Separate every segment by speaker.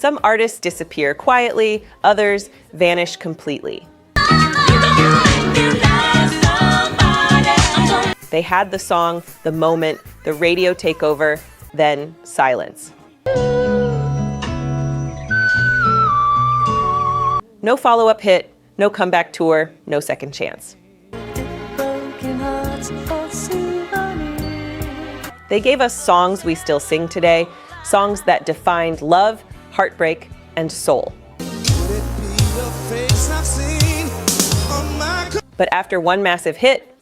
Speaker 1: Some artists disappear quietly, others vanish completely. They had the song, the moment, the radio takeover, then silence. No follow-up hit, no comeback tour, no second chance. They gave us songs we still sing today, songs that defined love, heartbreak, and soul. But after one massive hit,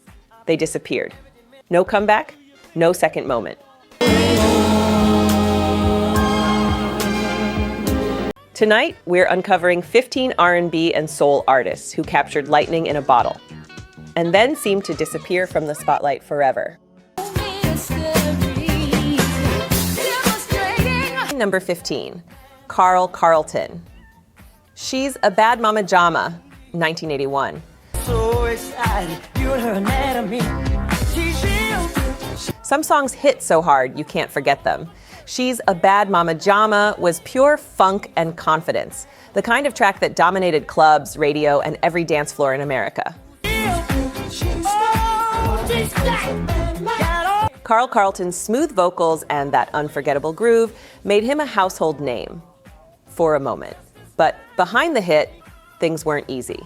Speaker 1: they disappeared. No comeback, no second moment. Tonight, we're uncovering 15 R&B and soul artists who captured lightning in a bottle, and then seemed to disappear from the spotlight forever. Number 15, Carlton. She's a Bad Mama Jama, 1981.
Speaker 2: So excited, you and her anatomy.
Speaker 1: Some songs hit so hard you can't forget them. She's a Bad Mama Jama was pure funk and confidence, the kind of track that dominated clubs, radio, and every dance floor in America. Carlton's smooth vocals and that unforgettable groove made him a household name for a moment. But behind the hit, things weren't easy.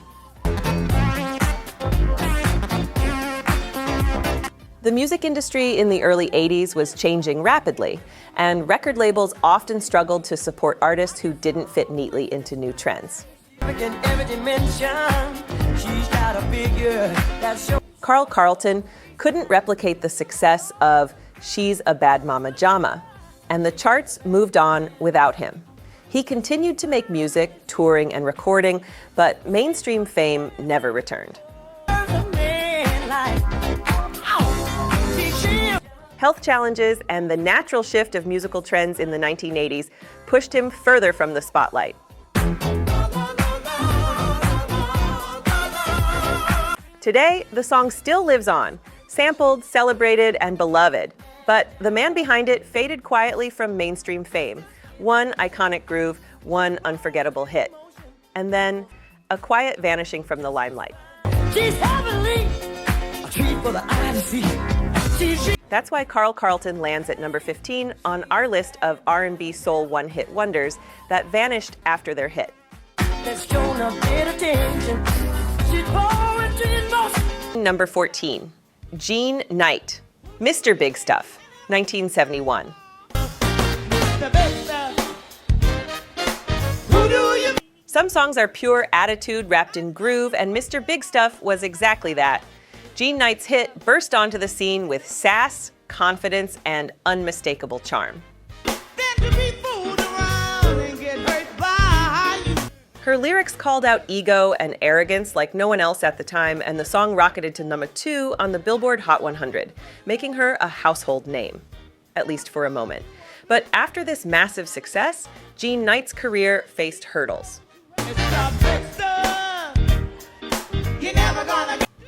Speaker 1: The music industry in the early 80s was changing rapidly, and record labels often struggled to support artists who didn't fit neatly into new trends. Carlton couldn't replicate the success of She's a Bad Mama Jama, and the charts moved on without him. He continued to make music, touring and recording, but mainstream fame never returned. Health challenges and the natural shift of musical trends in the 1980s pushed him further from the spotlight. Today, the song still lives on, sampled, celebrated, and beloved, but the man behind it faded quietly from mainstream fame. One iconic groove, one unforgettable hit, and then a quiet vanishing from the limelight. She's heavenly, a treat for the eye to see. That's why Carlton lands at number 15 on our list of R&B soul one-hit wonders that vanished after their hit. Number 14, Gene Knight, Mr. Big Stuff, 1971. Some songs are pure attitude wrapped in groove, and Mr. Big Stuff was exactly that. Gene Knight's hit burst onto the scene with sass, confidence, and unmistakable charm. Her lyrics called out ego and arrogance like no one else at the time, and the song rocketed to number 2 on the Billboard Hot 100, making her a household name, at least for a moment. But after this massive success, Gene Knight's career faced hurdles.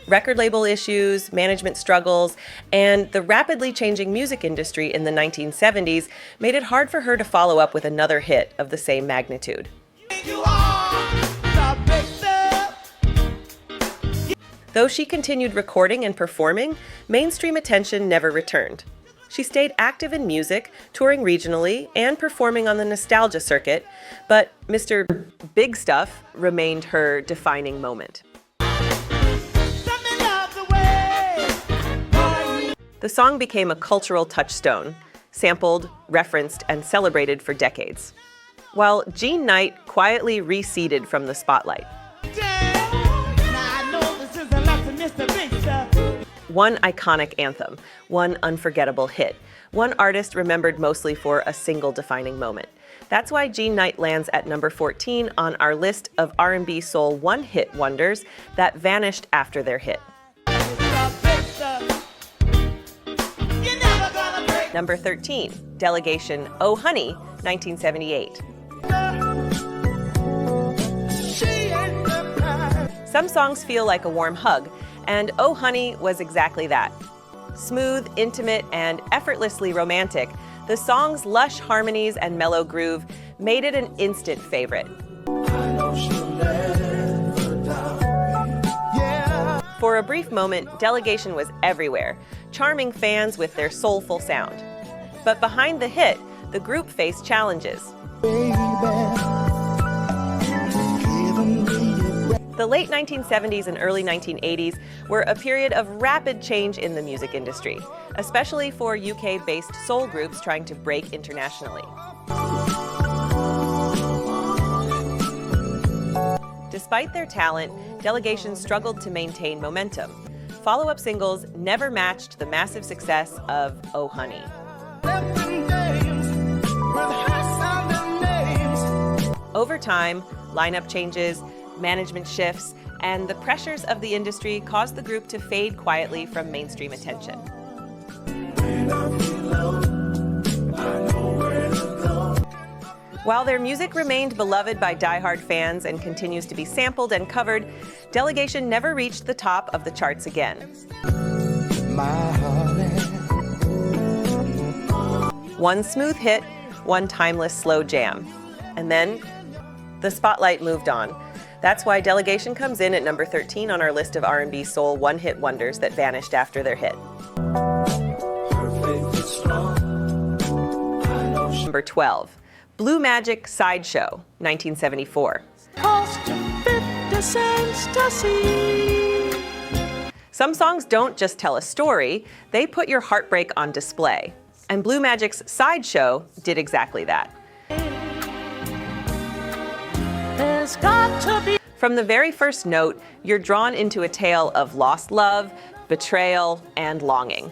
Speaker 1: Record label issues, management struggles, and the rapidly changing music industry in the 1970s made it hard for her to follow up with another hit of the same magnitude. Though she continued recording and performing, mainstream attention never returned. She stayed active in music, touring regionally, and performing on the nostalgia circuit, but Mr. Big Stuff remained her defining moment. The song became a cultural touchstone, sampled, referenced, and celebrated for decades, while Gene Knight quietly receded from the spotlight. One iconic anthem, one unforgettable hit, one artist remembered mostly for a single defining moment. That's why Gene Knight lands at number 14 on our list of R&B soul one-hit wonders that vanished after their hit. Number 13, Delegation, Oh Honey, 1978. Some songs feel like a warm hug, and Oh Honey was exactly that. Smooth, intimate, and effortlessly romantic, the song's lush harmonies and mellow groove made it an instant favorite. For a brief moment, Delegation was everywhere, charming fans with their soulful sound. But behind the hit, the group faced challenges. The late 1970s and early 1980s were a period of rapid change in the music industry, especially for UK-based soul groups trying to break internationally. Despite their talent, Delegation struggled to maintain momentum. Follow-up singles never matched the massive success of Oh Honey. Over time, lineup changes, management shifts, and the pressures of the industry caused the group to fade quietly from mainstream attention. While their music remained beloved by die-hard fans and continues to be sampled and covered, Delegation never reached the top of the charts again. One smooth hit, one timeless slow jam. And then, the spotlight moved on. That's why Delegation comes in at number 13 on our list of R&B soul one-hit wonders that vanished after their hit. Number 12, Blue Magic Sideshow, 1974. Some songs don't just tell a story, they put your heartbreak on display. And Blue Magic's Sideshow did exactly that. From the very first note, you're drawn into a tale of lost love, betrayal, and longing.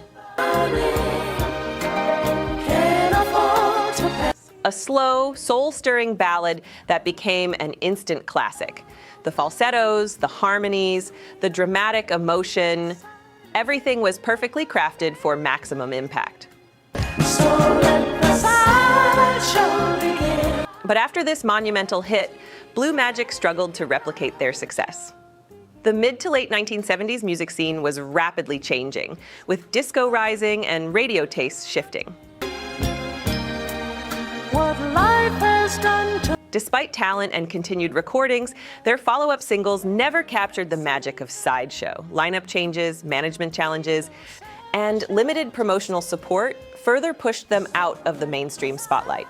Speaker 1: A slow, soul-stirring ballad that became an instant classic. The falsettos, the harmonies, the dramatic emotion, everything was perfectly crafted for maximum impact. But after this monumental hit, Blue Magic struggled to replicate their success. The mid to late 1970s music scene was rapidly changing, with disco rising and radio tastes shifting. Despite talent and continued recordings, their follow-up singles never captured the magic of Sideshow. Lineup changes, management challenges, and limited promotional support further pushed them out of the mainstream spotlight.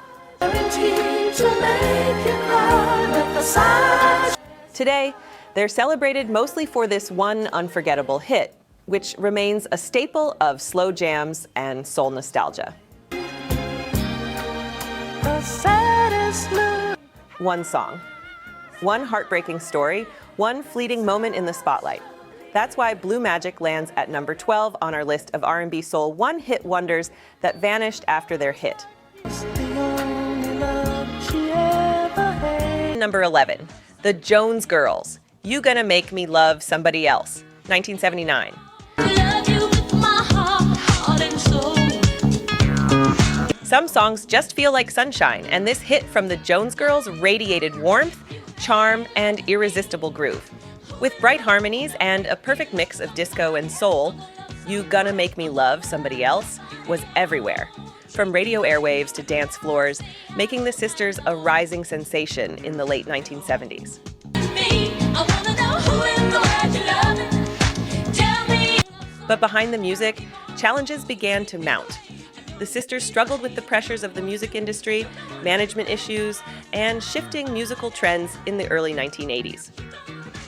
Speaker 1: Today, they're celebrated mostly for this one unforgettable hit, which remains a staple of slow jams and soul nostalgia. One song, one heartbreaking story, one fleeting moment in the spotlight. That's why Blue Magic lands at number 12 on our list of R&B soul one-hit wonders that vanished after their hit. Number 11, The Jones Girls, You Gonna Make Me Love Somebody Else, 1979. Some songs just feel like sunshine, and this hit from the Jones Girls radiated warmth, charm, and irresistible groove. With bright harmonies and a perfect mix of disco and soul, You Gonna Make Me Love Somebody Else was everywhere, from radio airwaves to dance floors, making the sisters a rising sensation in the late 1970s. But behind the music, challenges began to mount. The sisters struggled with the pressures of the music industry, management issues, and shifting musical trends in the early 1980s.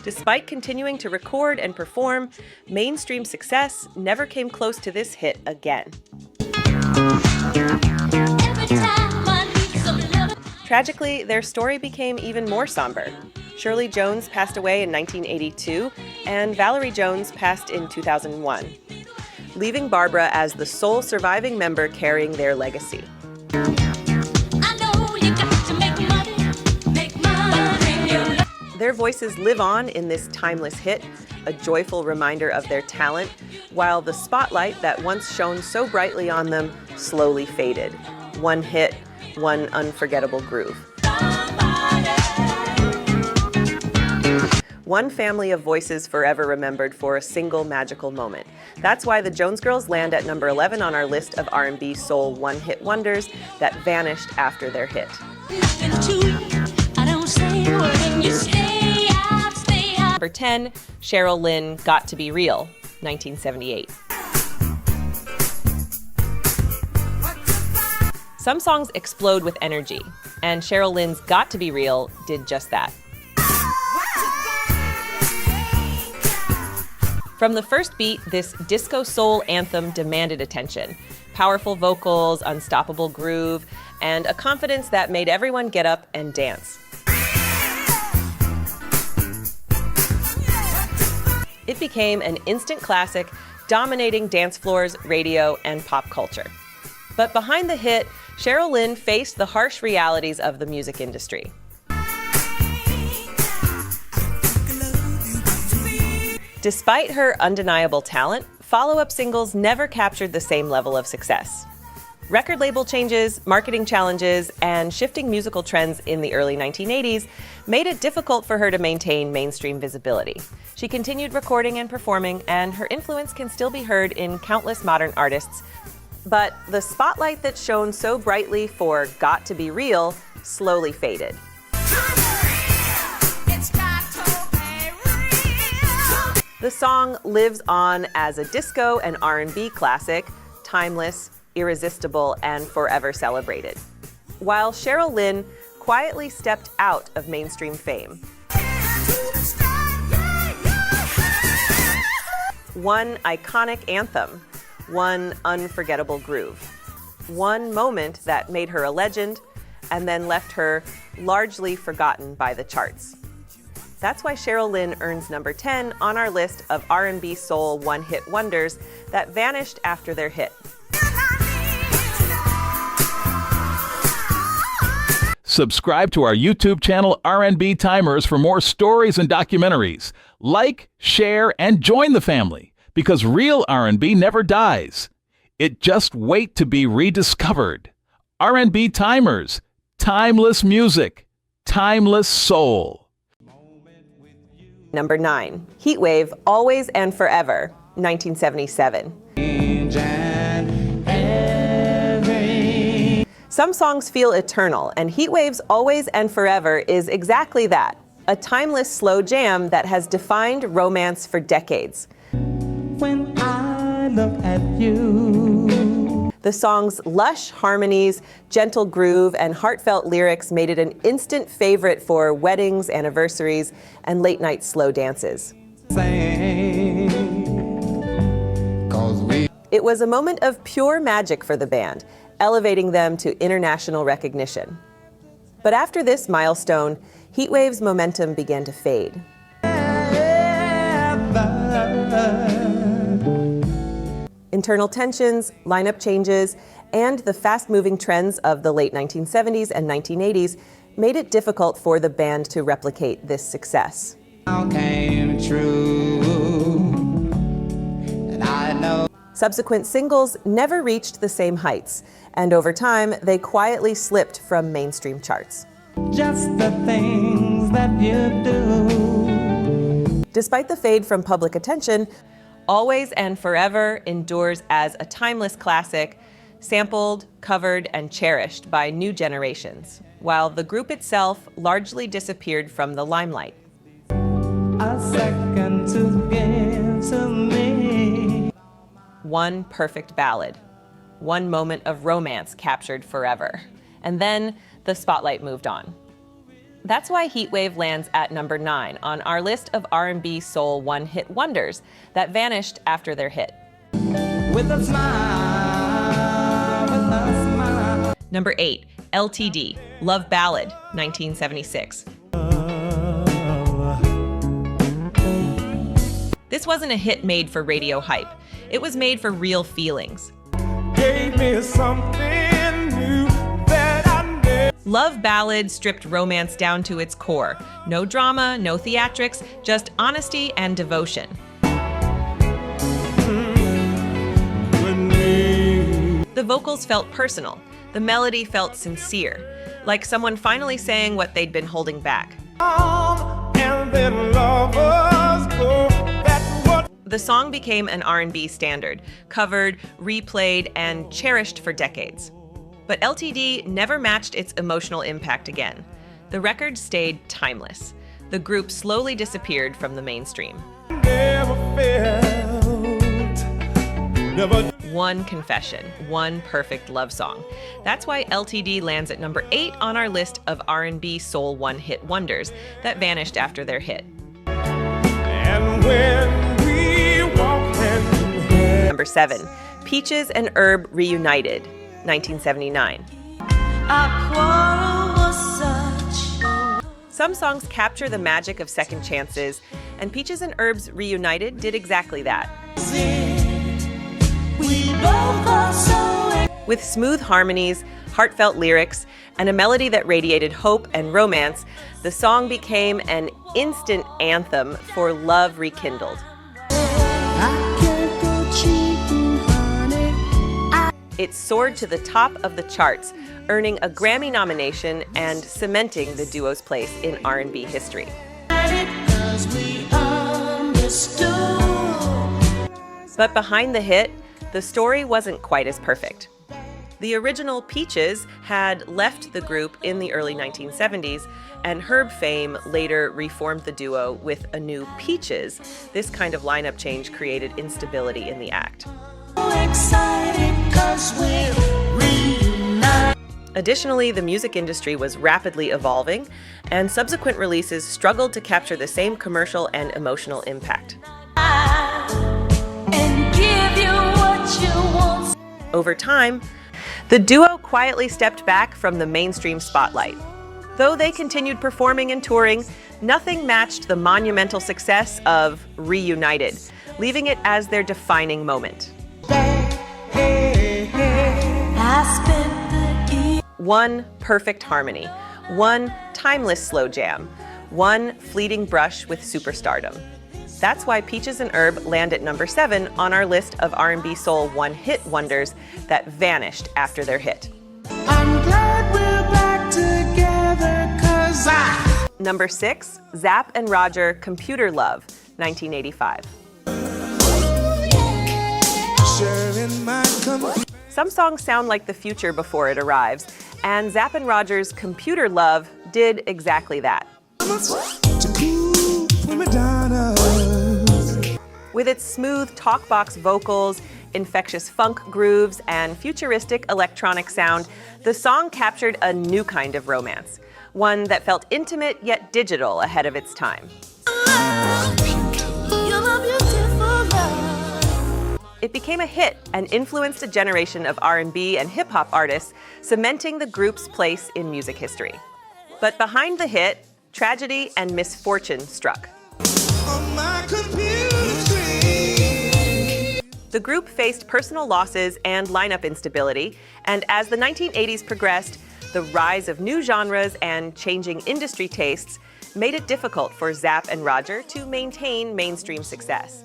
Speaker 1: Despite continuing to record and perform, mainstream success never came close to this hit again. Tragically, their story became even more somber. Shirley Jones passed away in 1982, and Valerie Jones passed in 2001, leaving Barbara as the sole surviving member carrying their legacy. Their voices live on in this timeless hit, a joyful reminder of their talent, while the spotlight that once shone so brightly on them slowly faded. One hit, one unforgettable groove. one family of voices forever remembered for a single magical moment. That's why the Jones Girls land at number 11 on our list of R&B soul one-hit wonders that vanished after their hit. Number 10, Cheryl Lynn, Got to Be Real, 1978. Some songs explode with energy, and Cheryl Lynn's Got to Be Real did just that. From the first beat, this disco soul anthem demanded attention. Powerful vocals, unstoppable groove, and a confidence that made everyone get up and dance. It became an instant classic, dominating dance floors, radio, and pop culture. But behind the hit, Cheryl Lynn faced the harsh realities of the music industry. Despite her undeniable talent, follow-up singles never captured the same level of success. Record label changes, marketing challenges, and shifting musical trends in the early 1980s made it difficult for her to maintain mainstream visibility. She continued recording and performing, and her influence can still be heard in countless modern artists. But the spotlight that shone so brightly for Got to Be Real slowly faded. The song lives on as a disco and R&B classic, timeless, irresistible, and forever celebrated. While Cheryl Lynn quietly stepped out of mainstream fame. One iconic anthem, one unforgettable groove, one moment that made her a legend and then left her largely forgotten by the charts. That's why Cheryl Lynn earns number 10 on our list of R&B soul one-hit wonders that vanished after their hit.
Speaker 3: Subscribe to our YouTube channel, RnB Timers, for more stories and documentaries. Like, share, and join the family, because real R&B never dies. It just waits to be rediscovered. RnB Timers, timeless music, timeless soul.
Speaker 1: Number 9, Heatwave, Always and Forever, 1977. Some songs feel eternal, and Heatwave's Always and Forever is exactly that, a timeless slow jam that has defined romance for decades.
Speaker 2: When I look at you.
Speaker 1: The song's lush harmonies, gentle groove, and heartfelt lyrics made it an instant favorite for weddings, anniversaries, and late-night slow dances. It was a moment of pure magic for the band, elevating them to international recognition. But after this milestone, Heatwave's momentum began to fade. Internal tensions, lineup changes, and the fast-moving trends of the late 1970s and 1980s made it difficult for the band to replicate this success.
Speaker 2: Came true, and I know.
Speaker 1: Subsequent singles never reached the same heights, and over time, they quietly slipped from mainstream charts.
Speaker 2: Just the things that you do.
Speaker 1: Despite the fade from public attention, Always and Forever endures as a timeless classic, sampled, covered, and cherished by new generations, while the group itself largely disappeared from the limelight.
Speaker 2: A second to give to me.
Speaker 1: One perfect ballad, one moment of romance captured forever, and then the spotlight moved on. That's why Heatwave lands at number 9 on our list of R&B soul one-hit wonders that vanished after their hit.
Speaker 2: With a smile, with a smile.
Speaker 1: Number 8, L.T.D, Love Ballad, 1976. This wasn't a hit made for radio hype. It was made for real feelings.
Speaker 2: Gave me something new that I never.
Speaker 1: Love Ballad stripped romance down to its core. No drama, no theatrics, just honesty and devotion. The vocals felt personal. The melody felt sincere, like someone finally saying what they'd been holding back.
Speaker 2: And let lovers go. That's what.
Speaker 1: The song became an R&B standard, covered, replayed, and cherished for decades. But L.T.D. never matched its emotional impact again. The record stayed timeless. The group slowly disappeared from the mainstream.
Speaker 2: Never felt, never.
Speaker 1: One confession, one perfect love song. That's why L.T.D. lands at number 8 on our list of R&B soul one-hit wonders that vanished after their hit.
Speaker 2: And when we walk hand in hand.
Speaker 1: Number 7, Peaches and Herb Reunited, 1979.
Speaker 4: Our quarrel was such.
Speaker 1: Some songs capture the magic of second chances, and Peaches and Herb's Reunited did exactly that.
Speaker 4: We both got so.
Speaker 1: With smooth harmonies, heartfelt lyrics, and a melody that radiated hope and romance, the song became an instant anthem for love rekindled.
Speaker 4: I can't go cheating, honey.
Speaker 1: It soared to the top of the charts, earning a Grammy nomination and cementing the duo's place in R&B history.
Speaker 4: Because we understood.
Speaker 1: But behind the hit, the story wasn't quite as perfect. The original Peaches had left the group in the early 1970s, and Herb fame later reformed the duo with a new Peaches. This kind of lineup change created instability in the act.
Speaker 4: So excited 'cause we're reunited.
Speaker 1: Additionally, the music industry was rapidly evolving, and subsequent releases struggled to capture the same commercial and emotional impact.
Speaker 4: And give you what you want.
Speaker 1: Over time, the duo quietly stepped back from the mainstream spotlight. Though they continued performing and touring, nothing matched the monumental success of Reunited, leaving it as their defining moment.
Speaker 4: I spent the evening.
Speaker 1: One perfect harmony, one timeless slow jam, one fleeting brush with superstardom. That's why Peaches and Herb land at number 7 on our list of R&B soul one-hit wonders that vanished after their hit.
Speaker 2: I'm glad we're back together 'cause
Speaker 1: Number 6, Zapp and Roger, Computer Love, 1985.
Speaker 2: sharing my company.
Speaker 1: Some songs sound like the future before it arrives, and Zapp and Roger's Computer Love did exactly that.
Speaker 2: To cool prima donnas.
Speaker 1: With its smooth talkbox vocals, infectious funk grooves, and futuristic electronic sound, the song captured a new kind of romance, one that felt intimate yet digital ahead of its time.
Speaker 4: You're my beautiful love.
Speaker 1: It became a hit and influenced a generation of R&B and hip-hop artists, cementing the group's place in music history. But behind the hit, tragedy and misfortune struck.
Speaker 2: On my computer screen.
Speaker 1: The group faced personal losses and lineup instability, and as the 1980s progressed, the rise of new genres and changing industry tastes made it difficult for Zapp and Roger to maintain mainstream success.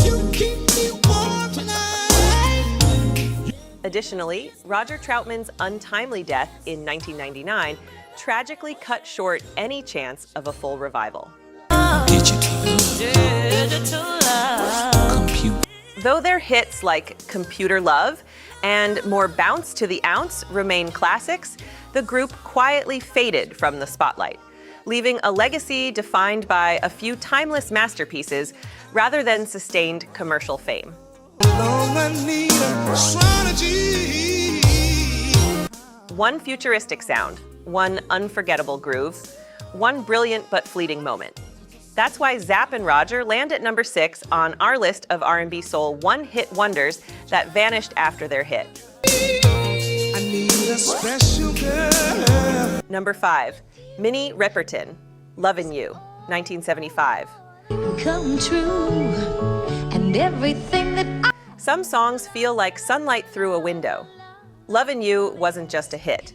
Speaker 2: You keep me warm tonight.
Speaker 1: Additionally, Roger Troutman's untimely death in 1999 tragically cut short any chance of a full revival.
Speaker 4: Digital love.
Speaker 1: Though their hits like Computer Love and More Bounce to the Ounce remain classics, the group quietly faded from the spotlight, leaving a legacy defined by a few timeless masterpieces rather than sustained commercial fame.
Speaker 2: Long I need a strategy.
Speaker 1: One futuristic sound, one unforgettable groove, one brilliant but fleeting moment. That's why Zapp and Roger land at number 6 on our list of R&B soul one-hit wonders that vanished after their hit.
Speaker 2: I need a special girl.
Speaker 1: Number 5, Minnie Riperton, Lovin' You, 1975.
Speaker 4: Come true. And everything that I.
Speaker 1: Some songs feel like sunlight through a window. Lovin' You wasn't just a hit.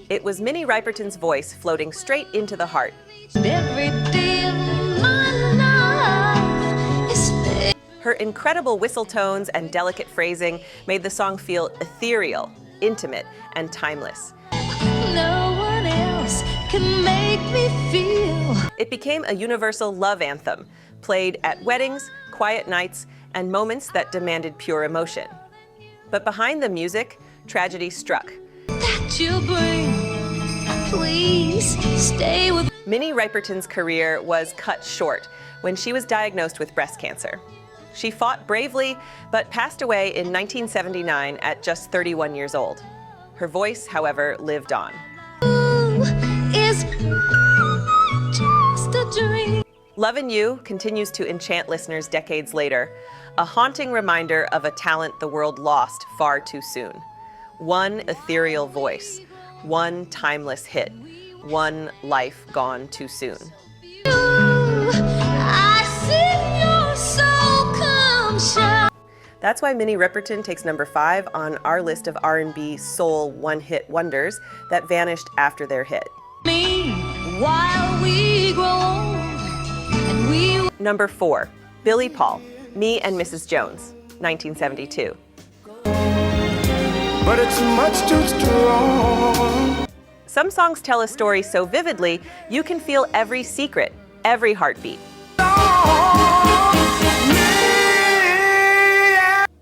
Speaker 1: It was Minnie Riperton's voice floating straight into the heart.
Speaker 4: Every day of my life is there.
Speaker 1: Her incredible whistle tones and delicate phrasing made the song feel ethereal, intimate, and timeless.
Speaker 4: No one else can make me feel.
Speaker 1: It became a universal love anthem, played at weddings, quiet nights, and moments that demanded pure emotion. But behind the music, tragedy struck.
Speaker 4: That you bring, please stay with.
Speaker 1: Minnie Riperton's career was cut short when she was diagnosed with breast cancer. She fought bravely, but passed away in 1979 at just 31 years old. Her voice, however, lived on.
Speaker 4: Is just a dream.
Speaker 1: Lovin' You continues to enchant listeners decades later, a haunting reminder of a talent the world lost far too soon. One ethereal voice, one timeless hit, one life gone too soon.
Speaker 4: I see your soul come shine.
Speaker 1: That's why Minnie Riperton takes number 5 on our list of R&B soul one-hit wonders that vanished after their hit.
Speaker 4: Me while we grow old and we.
Speaker 1: Number 4, Billy Paul, Me and Mrs. Jones, 1972.
Speaker 2: But it's much too strong.
Speaker 1: Some songs tell a story so vividly, you can feel every secret, every heartbeat.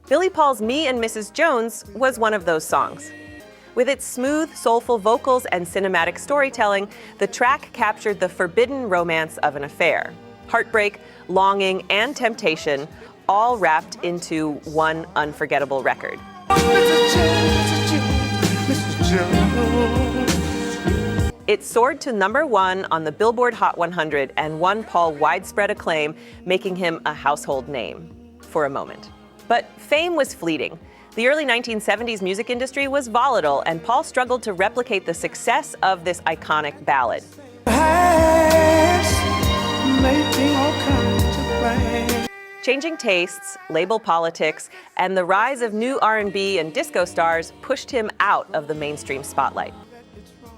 Speaker 1: Billy Paul's Me and Mrs. Jones was one of those songs. With its smooth, soulful vocals and cinematic storytelling, the track captured the forbidden romance of an affair. Heartbreak, longing, and temptation, all wrapped into one unforgettable record. It soared to number 1 on the Billboard Hot 100 and won Paul widespread acclaim, making him a household name for a moment. But fame was fleeting. The early 1970s music industry was volatile, and Paul struggled to replicate the success of this iconic ballad. Changing tastes, label politics, and the rise of new R&B and disco stars pushed him out of the mainstream spotlight.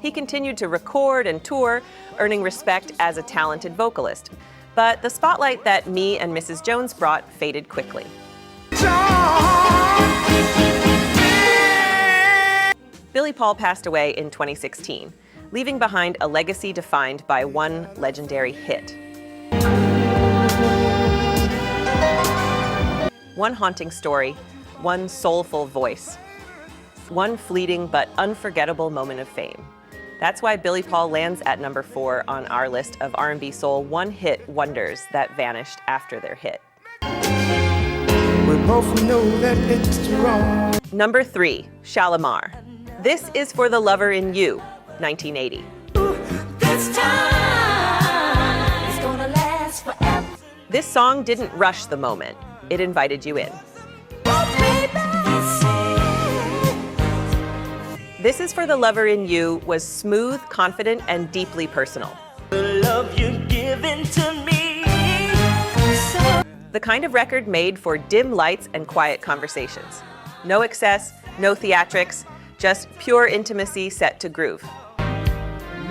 Speaker 1: He continued to record and tour, earning respect as a talented vocalist. But the spotlight that Me and Mrs. Jones brought faded quickly. Billy Paul passed away in 2016, leaving behind a legacy defined by one legendary hit. One haunting story, one soulful voice, one fleeting but unforgettable moment of fame. That's why Billy Paul lands at number 4 on our list of R&B soul one-hit wonders that vanished after their hit.
Speaker 2: We both know that it's wrong.
Speaker 1: Number 3, Shalamar. This is for the Lover in You, 1980.
Speaker 4: This time is gonna last forever.
Speaker 1: This song didn't rush the moment. It invited you in. This is for the Lover in You was smooth, confident, and deeply personal.
Speaker 5: The love you're giving to me.
Speaker 1: The kind of record made for dim lights and quiet conversations. No excess, no theatrics, just pure intimacy set to groove.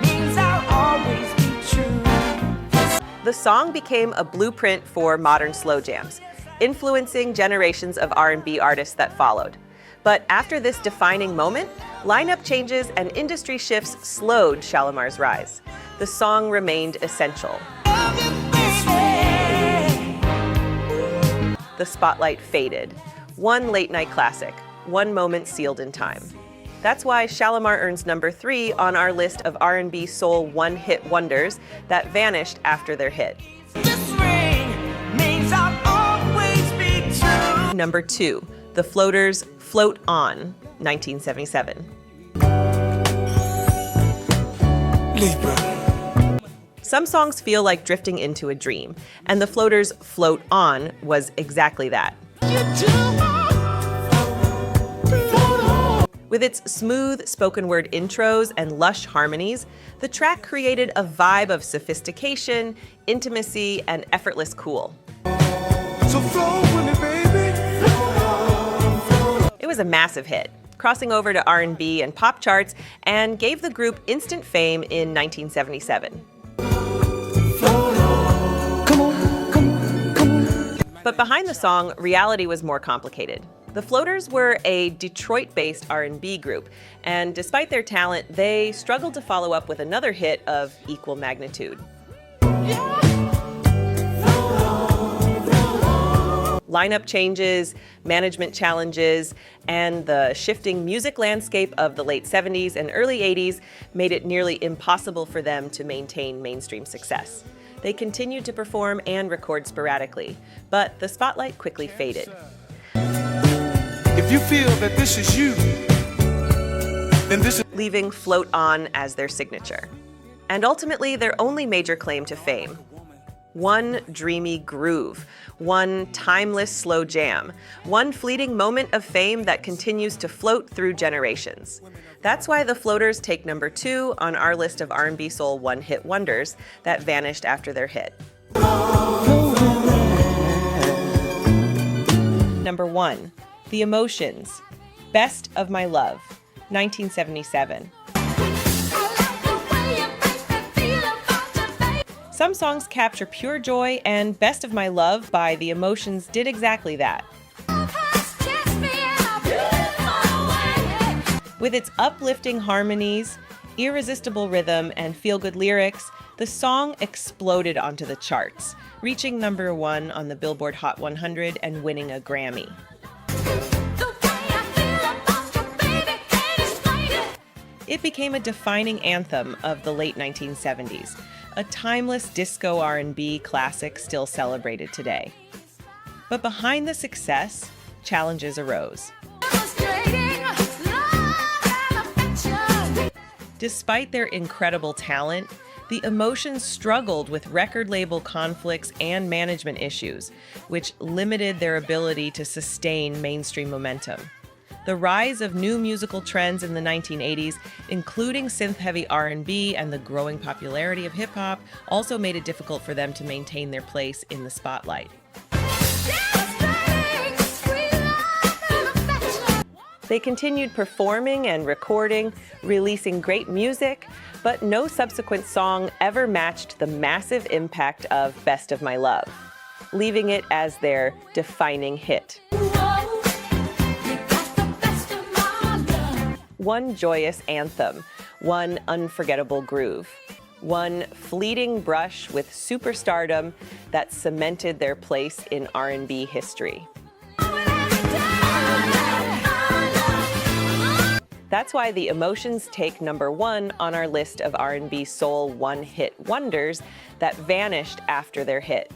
Speaker 5: Means I'll always be true.
Speaker 1: The song became a blueprint for modern slow jams, influencing generations of R&B artists that followed. But after this defining moment, lineup changes and industry shifts slowed Shalamar's rise. The song remained essential. The spotlight faded. One late-night classic, one moment sealed in time. That's why Shalamar earns number 3 on our list of R&B soul one-hit wonders that vanished after their hit.
Speaker 5: This ring means I'll always be true.
Speaker 1: Number 2, The Floaters' Float On, 1977.
Speaker 2: Libra.
Speaker 1: Some songs feel like drifting into a dream, and The Floaters' Float On was exactly that. With its smooth spoken word intros and lush harmonies, the track created a vibe of sophistication, intimacy, and effortless cool.
Speaker 2: So flow with me, baby.
Speaker 1: It was a massive hit, crossing over to R&B and pop charts, and gave the group instant fame in 1977. But behind the song, reality was more complicated. The Floaters were a Detroit-based R&B group, and despite their talent, they struggled to follow up with another hit of equal magnitude. Lineup changes, management challenges, and the shifting music landscape of the late 70s and early 80s made it nearly impossible for them to maintain mainstream success. They continued to perform and record sporadically, but the spotlight quickly faded.
Speaker 2: If you feel that this is you, then this is...
Speaker 1: Leaving Float On as their signature. And ultimately, their only major claim to fame. One dreamy groove, one timeless slow jam, one fleeting moment of fame that continues to float through generations. That's why the Floaters take number 2 on our list of R&B soul one-hit wonders that vanished after their hit. Number 1, The Emotions, Best of My Love, 1977. Some songs capture pure joy, and Best of My Love by The Emotions did exactly that. With its uplifting harmonies, irresistible rhythm, and feel-good lyrics, the song exploded onto the charts, reaching number 1 on the Billboard Hot 100 and winning a Grammy. It became a defining anthem of the late 1970s, a timeless disco R&B classic still celebrated today. But behind the success, challenges arose. Despite their incredible talent, the Emotions struggled with record label conflicts and management issues, which limited their ability to sustain mainstream momentum. The rise of new musical trends in the 1980s, including synth-heavy R&B and the growing popularity of hip-hop, also made it difficult for them to maintain their place in the spotlight. They continued performing and recording, releasing great music, but no subsequent song ever matched the massive impact of Best of My Love, leaving it as their defining hit. One joyous anthem, one unforgettable groove, one fleeting brush with superstardom that cemented their place in R&B history. That's why the Emotions take number 1 on our list of R&B soul one-hit wonders that vanished after their hit.